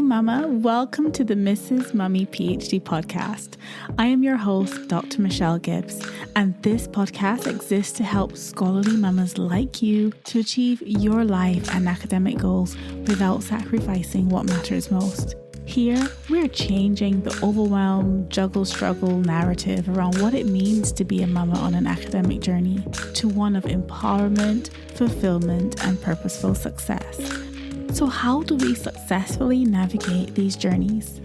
Mama. Welcome to the Mrs. Mummy PhD podcast. I am your host, Dr. Michelle Gibbs, and this podcast exists to help scholarly mamas like you to achieve your life and academic goals without sacrificing what matters most. Here, we're changing the overwhelm, juggle, struggle narrative around what it means to be a mama on an academic journey to one of empowerment, fulfillment, and purposeful success. So how do we successfully navigate these journeys?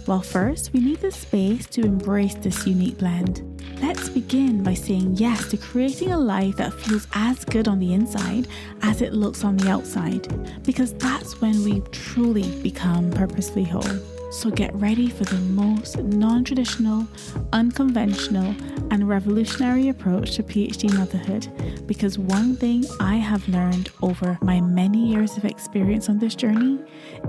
Well, first, we need the space to embrace this unique blend. Let's begin by saying yes to creating a life that feels as good on the inside as it looks on the outside, because that's when we truly become purposefully whole. So get ready for the most non-traditional, unconventional, and revolutionary approach to PhD motherhood, because one thing I have learned over my many years of experience on this journey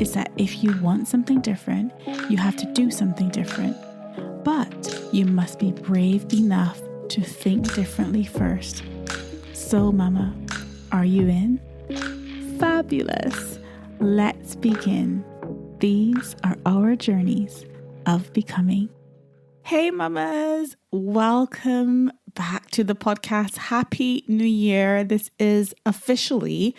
is that if you want something different, you have to do something different. But you must be brave enough to think differently first. So, Mama, are you in? Fabulous. Let's begin. These are our journeys of becoming. Hey, mamas, welcome back to the podcast. Happy New Year. This is officially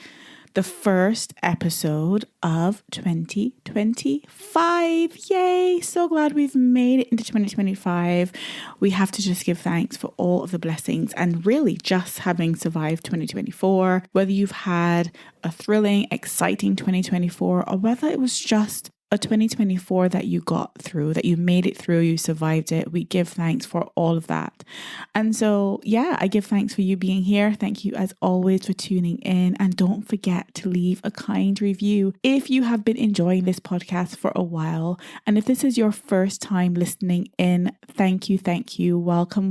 the first episode of 2025. Yay! So glad we've made it into 2025. We have to just give thanks for all of the blessings and really just having survived 2024, whether you've had a thrilling, exciting 2024 or whether it was just a 2024 that you got through, that you made it through, you survived it. We give thanks for all of that. And so, I give thanks for you being here. Thank you as always for tuning in. And don't forget to leave a kind review if you have been enjoying this podcast for a while. And if this is your first time listening in, thank you. Welcome.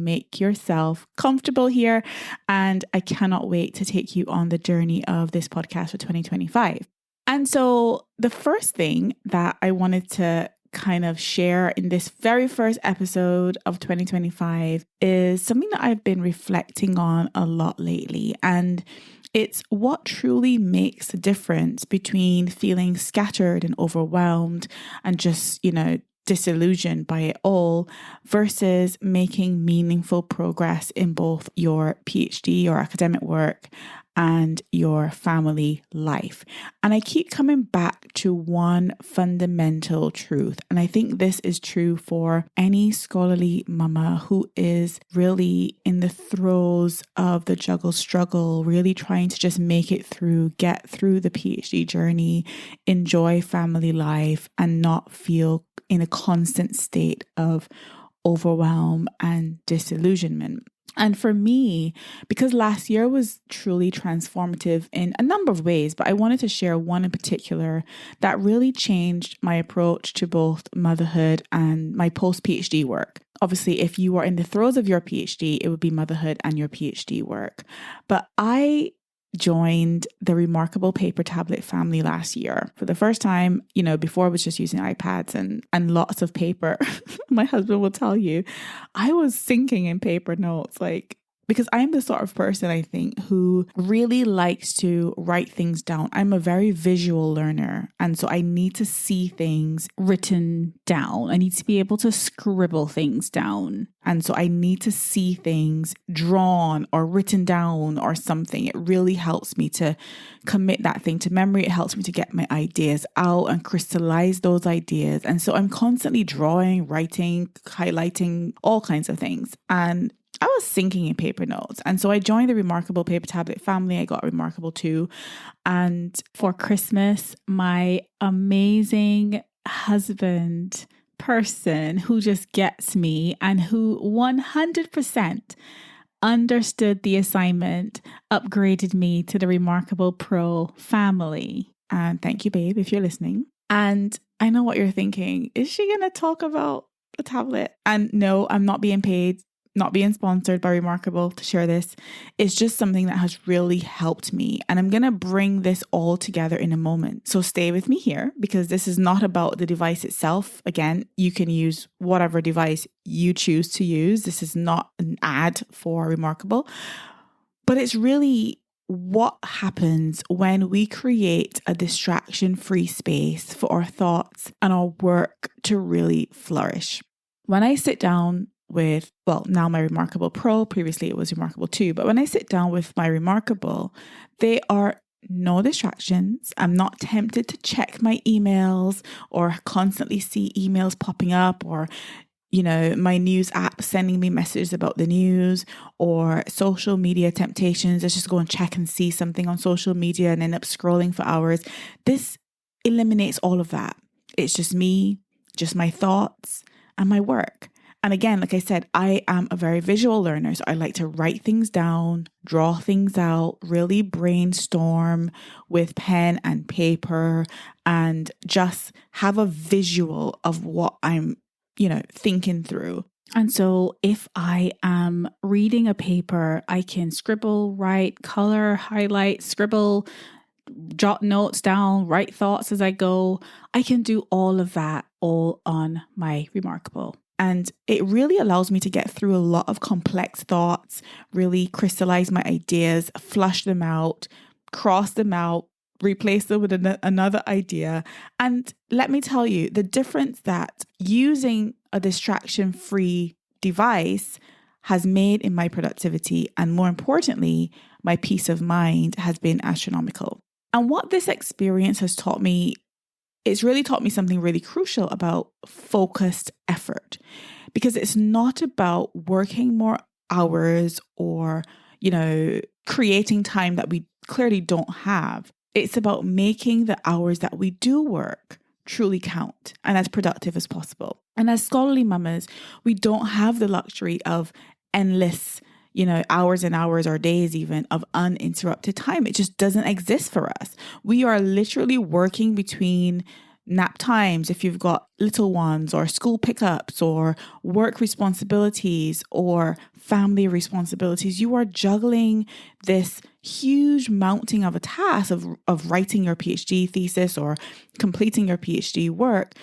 Make yourself comfortable here. And I cannot wait to take you on the journey of this podcast for 2025. And so the first thing that I wanted to kind of share in this very first episode of 2025 is something that I've been reflecting on a lot lately. And it's what truly makes the difference between feeling scattered and overwhelmed and just, disillusioned by it all versus making meaningful progress in both your PhD or academic work and your family life. And I keep coming back to one fundamental truth. And I think this is true for any scholarly mama who is really in the throes of the juggle struggle, really trying to just make it through, get through the PhD journey, enjoy family life, and not feel in a constant state of overwhelm and disillusionment. And for me, because last year was truly transformative in a number of ways, but I wanted to share one in particular that really changed my approach to both motherhood and my post-PhD work. Obviously, if you are in the throes of your PhD, it would be motherhood and your PhD work. But I joined the remarkable paper tablet family last year for the first time. Before I was just using iPads and lots of paper. My husband will tell you, I was sinking in paper notes, because I'm the sort of person, I think, who really likes to write things down. I'm a very visual learner. And so I need to see things written down. I need to be able to scribble things down. And so I need to see things drawn or written down or something. It really helps me to commit that thing to memory. It helps me to get my ideas out and crystallize those ideas. And so I'm constantly drawing, writing, highlighting, all kinds of things. And I was sinking in paper notes. And so I joined the Remarkable Paper Tablet family. I got Remarkable 2. And for Christmas, my amazing husband person who just gets me and who 100% understood the assignment upgraded me to the Remarkable Pro family. And thank you, babe, if you're listening. And I know what you're thinking. Is she going to talk about the tablet? And no, I'm not being paid, not being sponsored by Remarkable to share this. It's just something that has really helped me. And I'm going to bring this all together in a moment. So stay with me here, because this is not about the device itself. Again, you can use whatever device you choose to use. This is not an ad for Remarkable, but it's really what happens when we create a distraction-free space for our thoughts and our work to really flourish. When I sit down with, now my Remarkable Pro, previously it was Remarkable 2, but when I sit down with my Remarkable, they are no distractions. I'm not tempted to check my emails or constantly see emails popping up, or my news app sending me messages about the news, or social media temptations. Let's just go and check and see something on social media and end up scrolling for hours. This eliminates all of that. It's just me, just my thoughts and my work. And again, like I said, I am a very visual learner. So I like to write things down, draw things out, really brainstorm with pen and paper, and just have a visual of what I'm thinking through. And so if I am reading a paper, I can scribble, write, color, highlight, scribble, jot notes down, write thoughts as I go. I can do all of that all on my Remarkable. And it really allows me to get through a lot of complex thoughts, really crystallize my ideas, flush them out, cross them out, replace them with another idea. And let me tell you, the difference that using a distraction-free device has made in my productivity, and more importantly, my peace of mind, has been astronomical. And what this experience has taught me, it's really taught me something really crucial about focused effort, because it's not about working more hours or, creating time that we clearly don't have. It's about making the hours that we do work truly count and as productive as possible. And as scholarly mamas, we don't have the luxury of endless, hours and hours or days even of uninterrupted time. It just doesn't exist for us. We are literally working between nap times, if you've got little ones, or school pickups, or work responsibilities, or family responsibilities. You are juggling this huge mounting of a task of writing your PhD thesis or completing your PhD work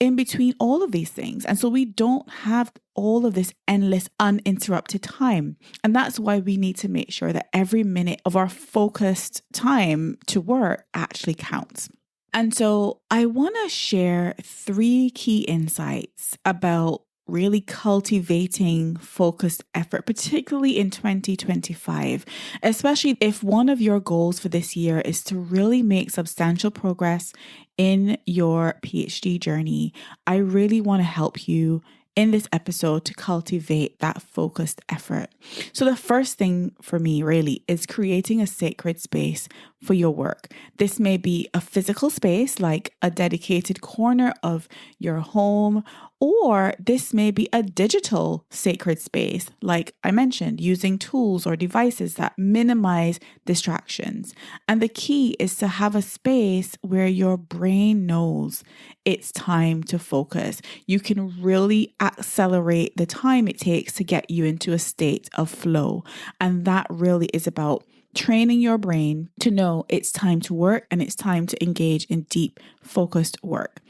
in between all of these things. And so we don't have all of this endless uninterrupted time. And that's why we need to make sure that every minute of our focused time to work actually counts. And so I want to share 3 key insights about really cultivating focused effort, particularly in 2025, especially if one of your goals for this year is to really make substantial progress in your PhD journey. I really want to help you in this episode to cultivate that focused effort. So the first thing for me really is creating a sacred space for your work. This may be a physical space, like a dedicated corner of your home, or this may be a digital sacred space, like I mentioned, using tools or devices that minimize distractions. And the key is to have a space where your brain knows it's time to focus. You can really accelerate the time it takes to get you into a state of flow. And that really is about training your brain to know it's time to work and it's time to engage in deep, focused work.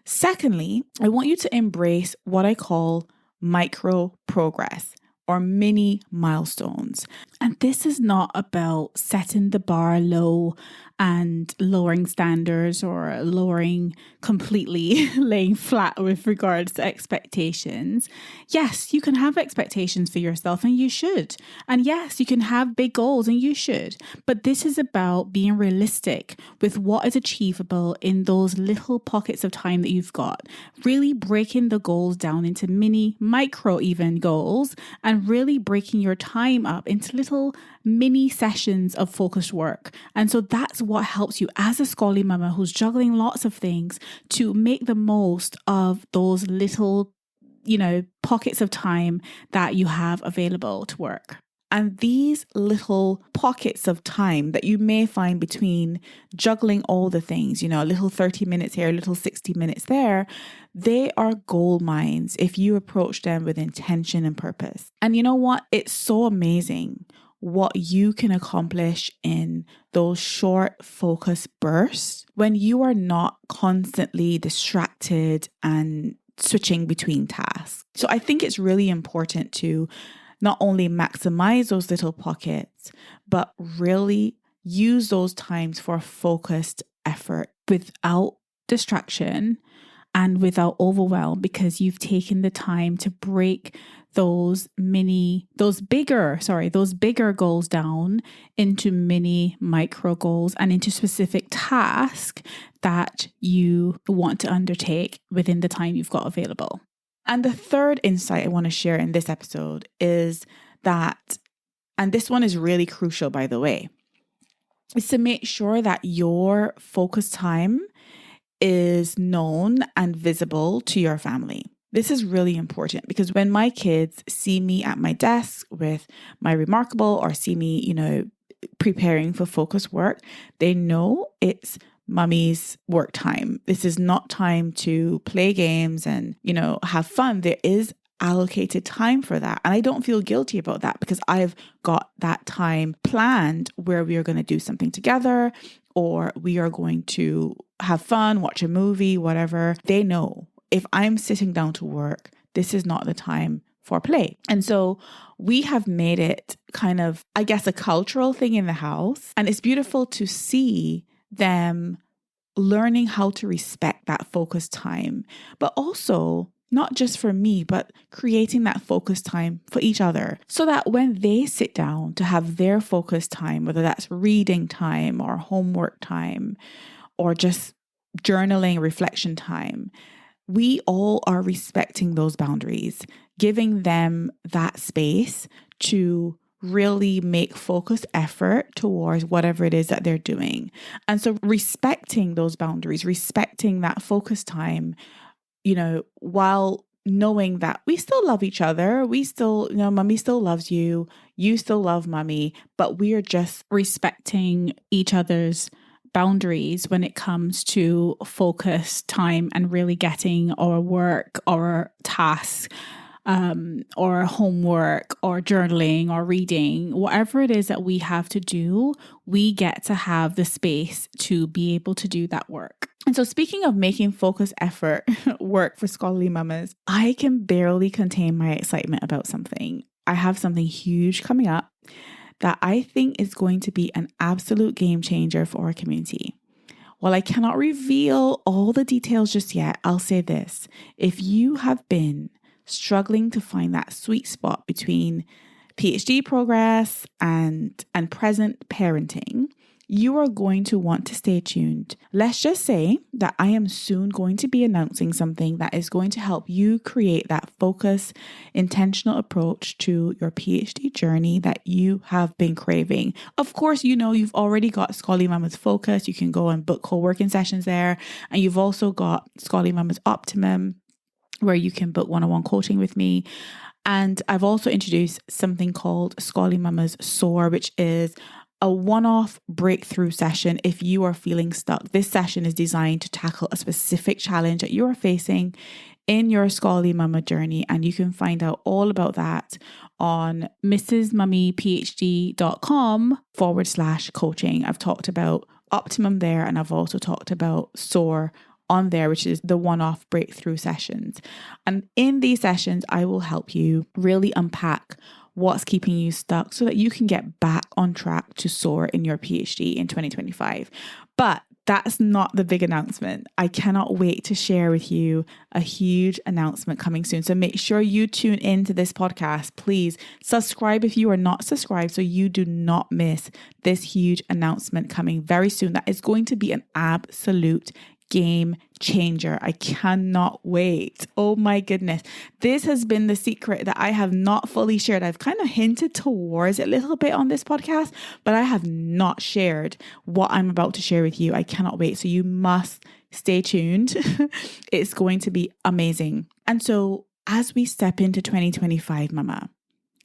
Secondly, I want you to embrace what I call micro progress or mini milestones. And this is not about setting the bar low and lowering standards or lowering completely, laying flat with regards to expectations. Yes, you can have expectations for yourself and you should. And yes, you can have big goals and you should. But this is about being realistic with what is achievable in those little pockets of time that you've got. Really breaking the goals down into micro even goals, and really breaking your time up into little mini sessions of focused work. And so that's what helps you as a scholarly mama who's juggling lots of things to make the most of those little, pockets of time that you have available to work. And these little pockets of time that you may find between juggling all the things, a little 30 minutes here, a little 60 minutes there, they are gold mines if you approach them with intention and purpose. And you know what? It's so amazing what you can accomplish in those short focus bursts when you are not constantly distracted and switching between tasks. So I think it's really important to not only maximize those little pockets, but really use those times for focused effort without distraction and without overwhelm, because you've taken the time to break those bigger goals down into mini micro goals and into specific tasks that you want to undertake within the time you've got available. And the third insight I want to share in this episode is that, and this one is really crucial, by the way, is to make sure that your focus time is known and visible to your family. This is really important because when my kids see me at my desk with my Remarkable or see me, preparing for focus work, they know it's mummy's work time. This is not time to play games and, have fun. There is allocated time for that. And I don't feel guilty about that because I've got that time planned where we are going to do something together or we are going to have fun, watch a movie, whatever. They know if I'm sitting down to work, this is not the time for play. And so we have made it kind of, I guess, a cultural thing in the house. And it's beautiful to see them learning how to respect that focus time, but also not just for me, but creating that focus time for each other so that when they sit down to have their focus time, whether that's reading time or homework time or just journaling, reflection time, we all are respecting those boundaries, giving them that space to really make focused effort towards whatever it is that they're doing. And so respecting those boundaries, respecting that focus time, while knowing that we still love each other, we still, mommy still loves you, you still love mommy, but we are just respecting each other's boundaries when it comes to focus time and really getting our work or tasks or homework or journaling or reading, whatever it is that we have to do, we get to have the space to be able to do that work. And so speaking of making focus effort work for scholarly mamas, I can barely contain my excitement about something. I have something huge coming up that I think is going to be an absolute game changer for our community. While I cannot reveal all the details just yet, I'll say this. If you have been struggling to find that sweet spot between PhD progress and present parenting, you are going to want to stay tuned. Let's just say that I am soon going to be announcing something that is going to help you create that focus, intentional approach to your PhD journey that you have been craving. Of course, you've already got Scholarly Mama's Focus. You can go and book co-working sessions there. And you've also got Scholarly Mama's Optimum, where you can book one-on-one coaching with me. And I've also introduced something called Scholarly Mama's Soar, which is a one-off breakthrough session if you are feeling stuck. This session is designed to tackle a specific challenge that you are facing in your Scholarly Mama journey. And you can find out all about that on mrsmummyphd.com/coaching. I've talked about Optimum there, and I've also talked about Soar on there, which is the one-off breakthrough sessions. And in these sessions, I will help you really unpack what's keeping you stuck so that you can get back on track to soar in your PhD in 2025. But that's not the big announcement. I cannot wait to share with you a huge announcement coming soon. So make sure you tune into this podcast. Please subscribe if you are not subscribed so you do not miss this huge announcement coming very soon. That is going to be an absolute game changer. I cannot wait. Oh my goodness. This has been the secret that I have not fully shared. I've kind of hinted towards it a little bit on this podcast, but I have not shared what I'm about to share with you. I cannot wait. So you must stay tuned. It's going to be amazing. And so as we step into 2025, Mama,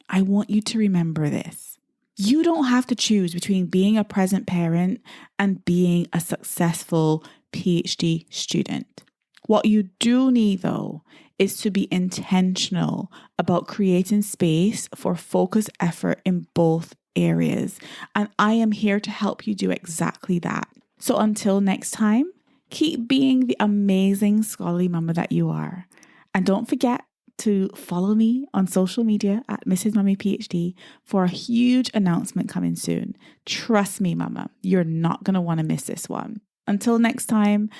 I want you to remember this. You don't have to choose between being a present parent and being a successful PhD student. What you do need, though, is to be intentional about creating space for focused effort in both areas. And I am here to help you do exactly that. So until next time, keep being the amazing scholarly mama that you are. And don't forget, to follow me on social media at Mrs. Mummy PhD for a huge announcement coming soon. Trust me, Mama, you're not going to want to miss this one. Until next time,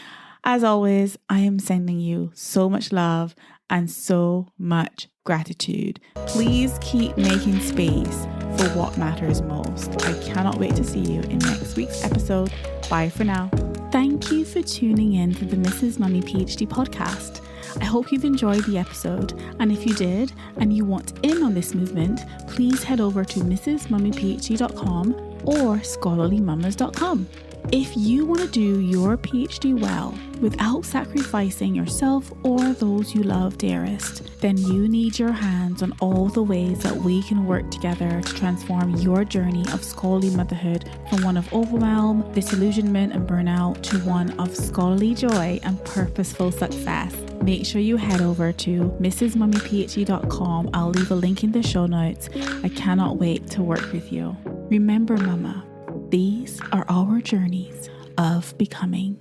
as always, I am sending you so much love and so much gratitude. Please keep making space for what matters most. I cannot wait to see you in next week's episode. Bye for now. Thank you for tuning in to the Mrs. Mummy PhD podcast. I hope you've enjoyed the episode, and if you did and you want in on this movement, please head over to mrsmummyphd.com or scholarlymamas.com. If you want to do your PhD well without sacrificing yourself or those you love dearest, then you need your hands on all the ways that we can work together to transform your journey of scholarly motherhood from one of overwhelm, disillusionment and burnout to one of scholarly joy and purposeful success. Make sure you head over to mrsmummyphd.com. I'll leave a link in the show notes. I cannot wait to work with you. Remember, Mama, these are our journeys of becoming.